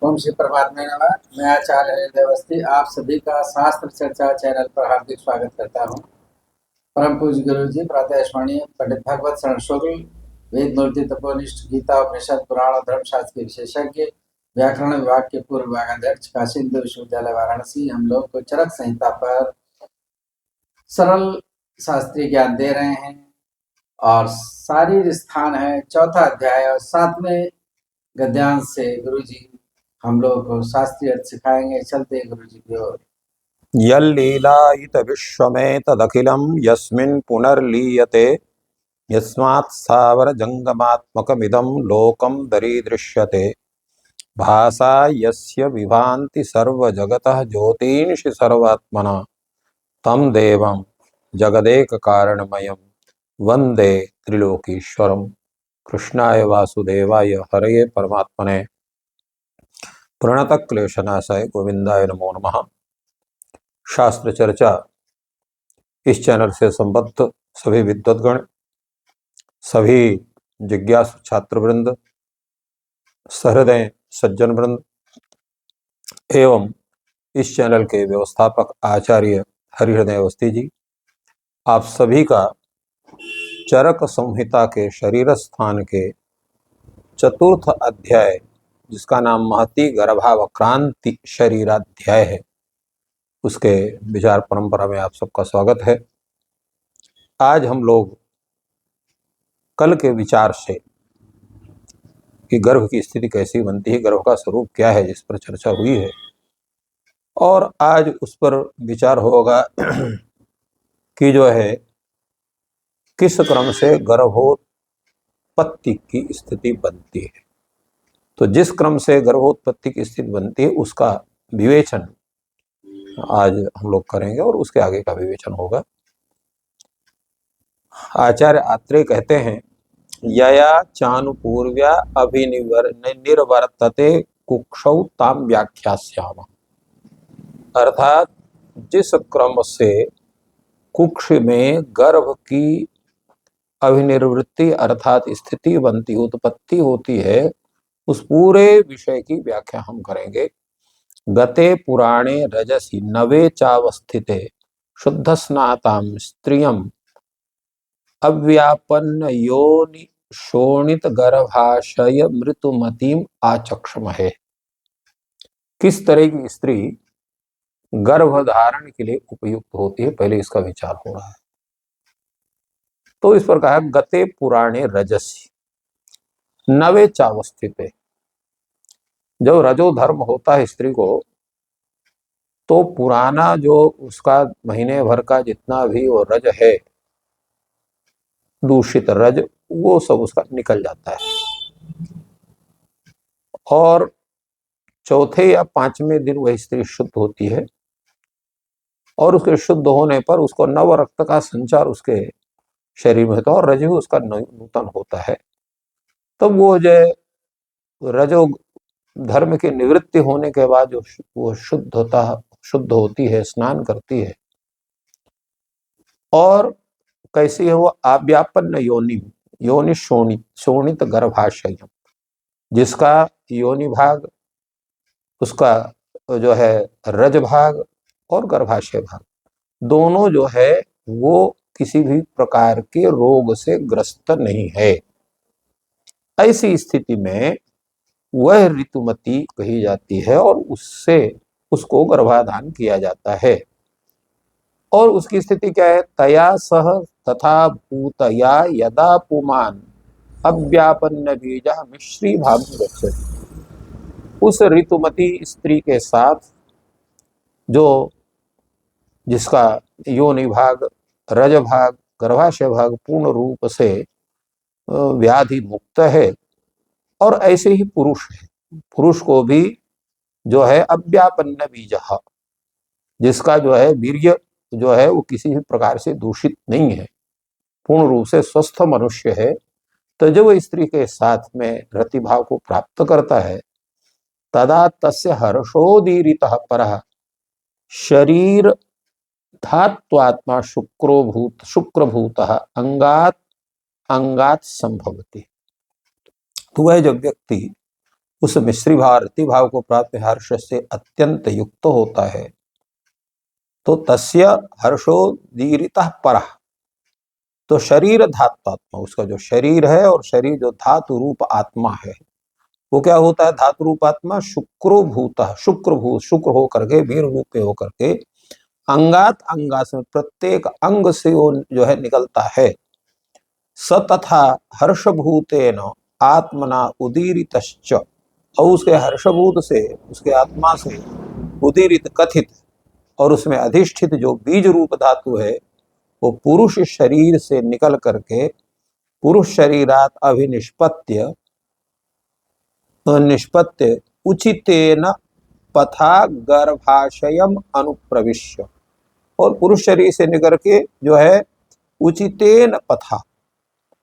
ओम श्री परमात्मा नमः। मैं आचार्य हृदय अवस्थी आप सभी का शास्त्र चर्चा चैनल पर हार्दिक स्वागत करता हूँ। परम पूज्य गुरु जी प्रातः स्मरणीय पंडित भगवत शरण शुक्ल, वेद मूर्ति तपोनिष्ठ, गीता उपनिषद पुराण और धर्मशास्त्र के विशेषज्ञ, व्याकरण विभाग के पूर्व विभागाध्यक्ष, काशी हिंदू विश्वविद्यालय वाराणसी हम लोग को चरक संहिता पर सरल शास्त्रीय ज्ञान दे रहे हैं और शारीर स्थान है चौथा अध्याय और 7वें गद्यांश से गुरु जी हम लोग को शास्त्रीय अर्थ सिखाएंगे। चलते हैं गुरु जी की ओर। यल्लीलायित विश्वमेतदखिलं यस्मिन् पुनर्लीयते यस्मात् स्थावरजङ्गमात्मकमिदं लोकं दरीदृश्यते भासा यस्य विभान्ति सर्वजगतः ज्योतींषि सर्वात्मना तं देवं जगदेककारणमयं वन्दे त्रिलोकीश्वरं। कृष्णाय वासुदेवाय हरये परमात्मने प्रणतक्लेशनाशाय गोविंदाय नमो नमः। शास्त्र चर्चा इस चैनल से संबद्ध सभी विद्वद्गण, सभी जिज्ञासु छात्रवृंद, सहृदय सज्जन वृंद एवं इस चैनल के व्यवस्थापक आचार्य हरिहृदय अवस्थी जी, आप सभी का चरक संहिता के शरीर स्थान के चतुर्थ अध्याय, जिसका नाम महती गर्भावक्रांति शरीराध्याय है, उसके विचार परंपरा में आप सबका स्वागत है। आज हम लोग कल के विचार से कि गर्भ की स्थिति कैसी बनती है, गर्भ का स्वरूप क्या है, जिस पर चर्चा हुई है, और आज उस पर विचार होगा कि जो है किस क्रम से गर्भोत्पत्ति की स्थिति बनती है। तो जिस क्रम से गर्भोत्पत्ति की स्थिति बनती है उसका विवेचन आज हम लोग करेंगे और उसके आगे का विवेचन होगा। आचार्य आत्रेय कहते हैं, यया चानुपूर्व्या निर्वर्तते कुक्षौ ताम व्याख्यास्यामः। अर्थात जिस क्रम से कुक्ष में गर्भ की अभिनिर्वृत्ति अर्थात स्थिति बनती, उत्पत्ति होती है, उस पूरे विषय की व्याख्या हम करेंगे। गते पुराणे रजसी नवे चावस्थिते शुद्ध स्नाताम स्त्रियम अव्यापन्न योनि शोणित गर्भाशय मृतुमतीम आचक्षमहे। किस तरह की स्त्री गर्भधारण के लिए उपयुक्त होती है, पहले इसका विचार हो रहा है। तो इस पर कहा गते पुराणे रजसी नवे चावस्थिते। जब रजो धर्म होता है स्त्री को, तो पुराना जो उसका महीने भर का जितना भी वो रज है, दूषित रज, वो सब उसका निकल जाता है और चौथे या पांचवें दिन वह स्त्री शुद्ध होती है और उसके शुद्ध होने पर उसको नव रक्त का संचार उसके शरीर में होता है और रजो उसका नूतन होता है। तब वो जो रजो धर्म की निवृत्ति होने के बाद जो वो शुद्ध होती है, स्नान करती है। और कैसी है वो? आव्यापन्न योनि शोणित गर्भाशय, जिसका योनि भाग, उसका जो है रज भाग और गर्भाशय भाग, दोनों जो है वो किसी भी प्रकार के रोग से ग्रस्त नहीं है। ऐसी स्थिति में वह ऋतुमती कही जाती है और उससे उसको गर्भाधान किया जाता है। और उसकी स्थिति क्या है? तया सह तथा भूतया यदा पुमान अव्यापन्न बीजा मिश्री भाग गच्छति। उस ऋतुमती स्त्री के साथ जो जिसका योनि भाग, रज भाग, गर्भाशय भाग पूर्ण रूप से व्याधि मुक्त है, और ऐसे ही पुरुष है, पुरुष को भी जो है अव्यापन्न बीज, जिसका जो है वीर्य जो है वो किसी भी प्रकार से दूषित नहीं है, पूर्ण रूप से स्वस्थ मनुष्य है। तो जब वो स्त्री के साथ में रतिभाव को प्राप्त करता है, तदा तस्य हर्षोदीरितः परः शरीर धात्वात्मा शुक्रभूतः अंगात संभवति। तो वह जब व्यक्ति उस मिश्री भाव रति भाव को प्राप्त हर्ष से अत्यंत युक्त होता है, तो तस्य हर्षोदीरितः परः, तो शरीर धात्वात्मा, उसका जो शरीर है और शरीर जो धातु रूप आत्मा है वो क्या होता है? धातु रूप आत्मा शुक्रो भूत, शुक्र भूत, शुक्र हो करके वीर रूप में होकर के अंगात अंगास में प्रत्येक अंग से वो जो है निकलता है। स तथा हर्षभूतेन आत्मना उदीरितश्च, और उसके हर्षभूत से, उसके आत्मा से उदीरित कथित और उसमें अधिष्ठित जो बीज रूप धातु है वो पुरुष शरीर से निकल करके पुरुष शरीरात अभिनिष्पत्य निष्पत्य उचितेन पथा गर्भाशयम अनुप्रविश्य, और पुरुष शरीर से निकल के जो है उचितेन पथा,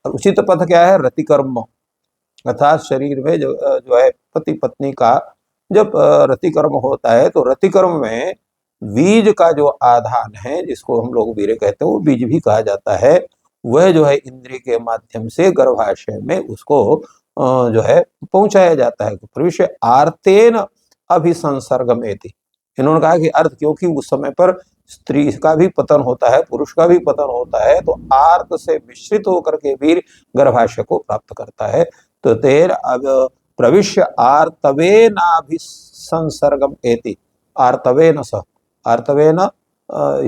और उचित पथ क्या है? रतिकर्म, अर्थात शरीर में जो है पति पत्नी का जब रतिकर्म होता है तो रतिकर्म में बीज का जो आधान है, जिसको हम लोग वीर्य कहते हैं, वो बीज भी कहा जाता है, वह जो है इंद्रिय के माध्यम से गर्भाशय में उसको जो है पहुंचाया जाता है। प्रविश्य आर्तेन अभिसंसर्गमेति, इन्होंने कहा कि अर्थ, क्योंकि उस समय पर स्त्री का भी पतन होता है, पुरुष का भी पतन होता है, तो आर्त से मिश्रित होकर के वीर गर्भाशय को प्राप्त करता है। तो तेर अब प्रविश्य आर्तवेनाभिसंसर्गम एति, आर्तवेन स, आर्तवेन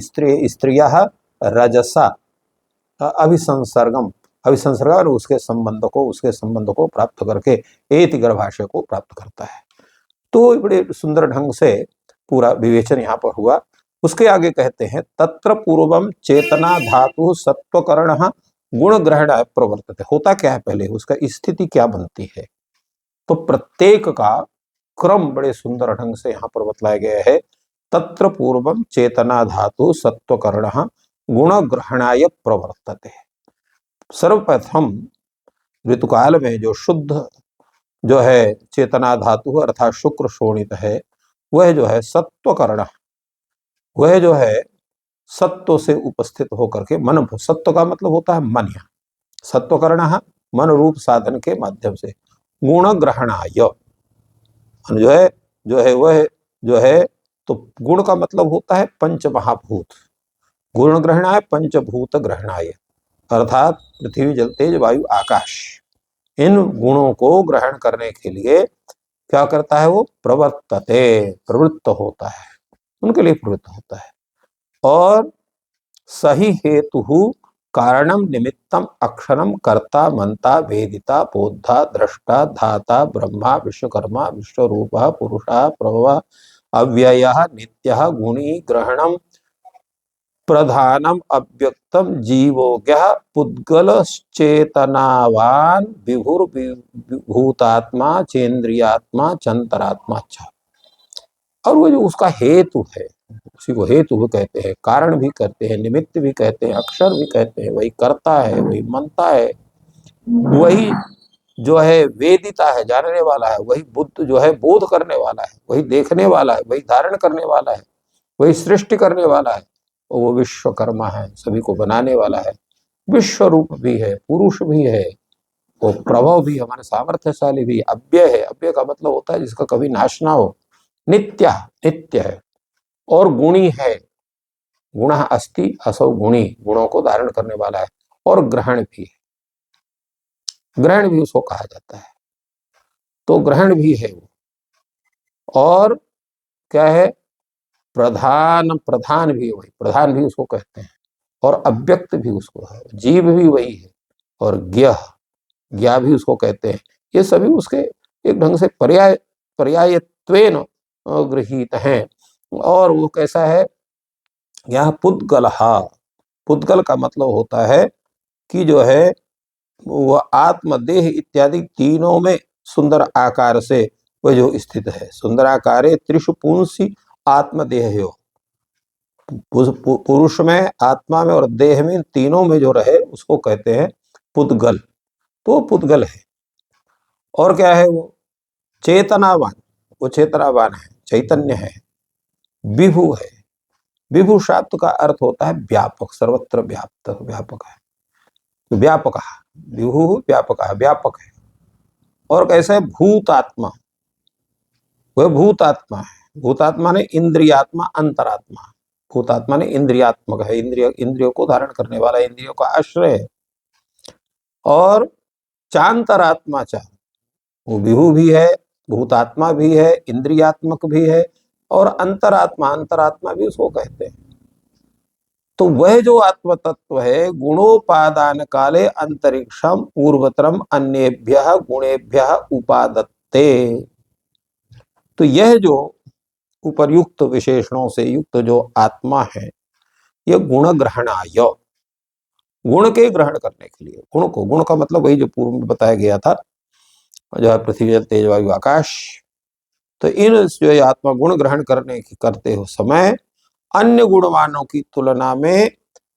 स्त्रियः रजसा अभिसंसर्गम, अभिसंसर्ग और उसके संबंध को प्राप्त करके एति गर्भाशय को प्राप्त करता है। तो बड़े सुंदर ढंग से पूरा विवेचन यहाँ पर हुआ। उसके आगे कहते हैं तत्र पूर्वम चेतना धातु सत्वकरण गुण ग्रहण प्रवर्तते। होता क्या है पहले, उसका स्थिति क्या बनती है, तो प्रत्येक का क्रम बड़े सुंदर ढंग से यहाँ पर बतलाया गया है। तत्र पूर्वम चेतना धातु सत्वकर्ण गुण ग्रहणाय प्रवर्तते। सर्वप्रथम ऋतुकाल में जो शुद्ध जो है चेतना धातु अर्थात शुक्र शोणित है, वह जो है सत्वकर्ण, वह जो है सत्व से उपस्थित होकर के मन, सत्व का मतलब होता है मन, यहाँ सत्वकर्ण मन रूप साधन के माध्यम से गुण ग्रहणाय, वह जो है तो गुण का मतलब होता है पंच महाभूत, गुण ग्रहणाय पंचभूत ग्रहणाय, अर्थात पृथ्वी जल तेज वायु आकाश, इन गुणों को ग्रहण करने के लिए क्या करता है? वो प्रवर्तते, प्रवृत्त होता है, उनके लिए प्रवृत्त होता है। और सही हेतु कारणम निमित्तम अक्षरम कर्ता मंता वेदिता बोधा दृष्टा धाता ब्रह्मा विश्वकर्मा विश्वरूपः पुरुषः प्रभवः अव्ययः नित्यः गुणी ग्रहणम प्रधानम अव्यक्तम जीवोज्ञः पुद्गलश्चेतनावान विभुर्भूतात्मा चेन्द्रियात्मा चंतरात्मा छ। और वो जो उसका हेतु है उसी को हेतु भी कहते हैं, कारण भी कहते हैं, निमित्त भी कहते हैं, अक्षर भी कहते हैं। वही करता है, वही मनता है, वही जो है वेदिता है, जानने वाला है, वही बुद्ध जो है बोध करने वाला है, वही देखने वाला है, वही धारण करने वाला है, वही सृष्टि करने वाला है, और वो विश्वकर्मा है, सभी को बनाने वाला है, विश्व रूप भी है, पुरुष भी है, वो प्रभव भी, हमारे सामर्थ्यशाली भी, अव्यय है, अव्यय का मतलब होता है जिसका कभी नाश ना हो, नित्य नित्य है, और गुणी है, गुण अस्ति असौ गुणी, गुणों को धारण करने वाला है, और ग्रहण भी है, ग्रहण भी उसको कहा जाता है, तो ग्रहण भी है वो, और क्या है? प्रधान, प्रधान भी वही, प्रधान भी उसको कहते हैं, और अव्यक्त भी उसको है, जीव भी वही है, और ज्ञ, ज्ञा भी उसको कहते हैं। ये सभी उसके एक ढंग से पर्यायत्वेन गृहीत हैं। और वो कैसा है? यहाँ पुद्गलहा, पुद्गल का मतलब होता है कि जो है वह आत्मदेह इत्यादि तीनों में सुंदर आकार से वह जो स्थित है। सुंदर आकारे त्रिषु पुंसी आत्मदेह हो, पुरुष में, आत्मा में और देह में, तीनों में जो रहे उसको कहते हैं पुद्गल। तो पुद्गल है। और क्या है? वो चेतनावान, वो चेतनावान है, चैतन्य है, विभु है। विभु शब्द का अर्थ होता है व्यापक, सर्वत्र व्याप्त, व्यापक है, व्यापक, विभु व्यापक है, व्यापक है। और कैसे? भूतात्मा, वह भूतात्मा है। भूतात्मा ने इंद्रियात्मा, अंतरात्मा। भूतात्मा ने इंद्रियात्मक है, इंद्रियों को धारण करने वाला, इंद्रियों का आश्रय है। और चांतरात्मा चा, वो विभु भी है, भूतात्मा भी है, इंद्रियात्मक भी है, और अंतरात्मा, अंतरात्मा भी उसको कहते हैं। तो वह जो आत्म तत्व है, गुणोपादान काले अंतरिक्षम पूर्वतरम अन्येभ्यः गुणेभ्यः उपादत्ते। तो यह जो उपर्युक्त विशेषणों से युक्त जो आत्मा है, यह गुण ग्रहणाय, गुण के ग्रहण करने के लिए, गुण का मतलब वही जो पूर्व में बताया गया था, जो है पृथ्वी जल तेज वायु आकाश। तो इन जो है आत्मा गुण ग्रहण करते हो समय अन्य गुणवानों की तुलना में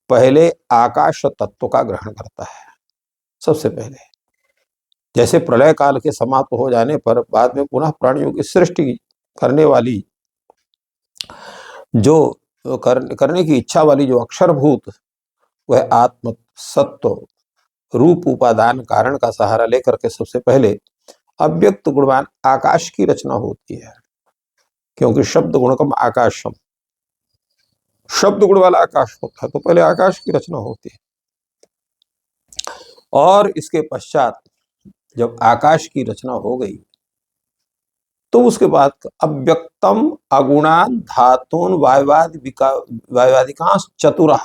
पहले आकाश तत्व का ग्रहण करता है सबसे पहले। जैसे प्रलय काल के समाप्त हो जाने पर बाद में पुनः प्राणियों की सृष्टि करने वाली, जो करने की इच्छा वाली जो अक्षरभूत, वह आत्म सत्व रूप उपादान कारण का सहारा लेकर के सबसे पहले अव्यक्त गुणवान आकाश की रचना होती है। क्योंकि शब्द गुणकम आकाशम, शब्द गुण वाला आकाश होता है, तो पहले आकाश की रचना होती है। और इसके पश्चात जब आकाश की रचना हो गई, तो उसके बाद अव्यक्तम अगुणान धातून वायवादिकांश चतुरा,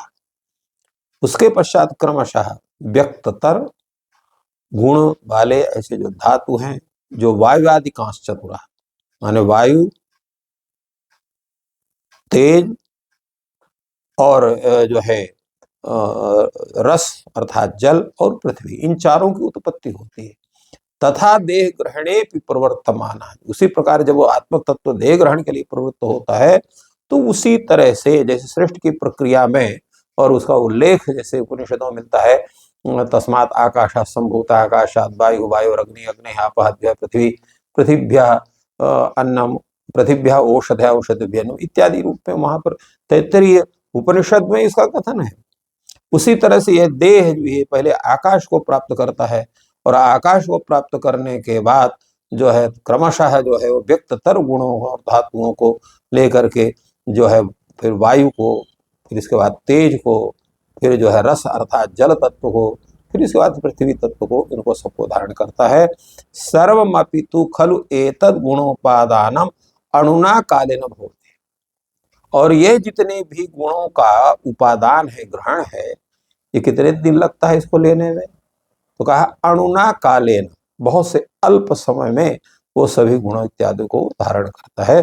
उसके पश्चात क्रमशः व्यक्ततर गुण वाले ऐसे जो धातु हैं, जो वायवादिकांश चतुरा, माने वायु, तेज और जो है रस अर्थात जल और पृथ्वी, इन चारों की उत्पत्ति होती है। तथा देह ग्रहणे प्रवर्तमान, उसी प्रकार जब वो आत्म तत्व देह ग्रहण के लिए प्रवृत्त होता है, तो उसी तरह से जैसे सृष्टि की प्रक्रिया में, और उसका उल्लेख जैसे उपनिषदों में मिलता है, तस्मात् आकाशात् सम्भूता आकाशात् वायु वायुरग्नि अग्नि आपः पृथ्वी पृथिव्यः अन्नम पृथिव्यः औषधयः औषधिभ्यः अन्नम इत्यादि रूप में वहां पर तैत्तरीय उपनिषद में इसका कथन है। उसी तरह से यह देह भी पहले आकाश को प्राप्त करता है, और आकाश को प्राप्त करने के बाद जो है क्रमशः जो है वो व्यक्ततर गुणों और धातुओं को लेकर के जो है फिर वायु को, फिर इसके बाद तेज को, फिर जो है रस अर्थात जल तत्व को, फिर इसके बाद पृथ्वी तत्व को, इनको सबको धारण करता है। सर्वमपितु खलु एतद् गुणोपादानम अणुना कालेन भवति। और ये जितने भी गुणों का उपादान है, ग्रहण है, ये कितने दिन लगता है इसको लेने में? तो कहा अणुना कालेन, बहुत से अल्प समय में वो सभी गुणों इत्यादि को धारण करता है।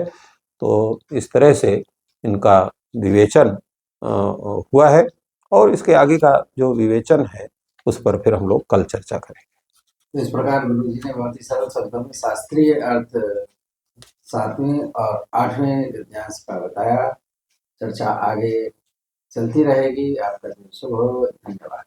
तो इस तरह से इनका विवेचन हुआ है, और इसके आगे का जो विवेचन है उस पर फिर हम लोग कल चर्चा करेंगे। तो इस प्रकार गुरु जी ने बहुत ही सरल शब्दों में शास्त्रीय अर्थ 7वें और 8वें अध्याय का बताया। चर्चा आगे चलती रहेगी। आपका दिन शुभ हो। धन्यवाद।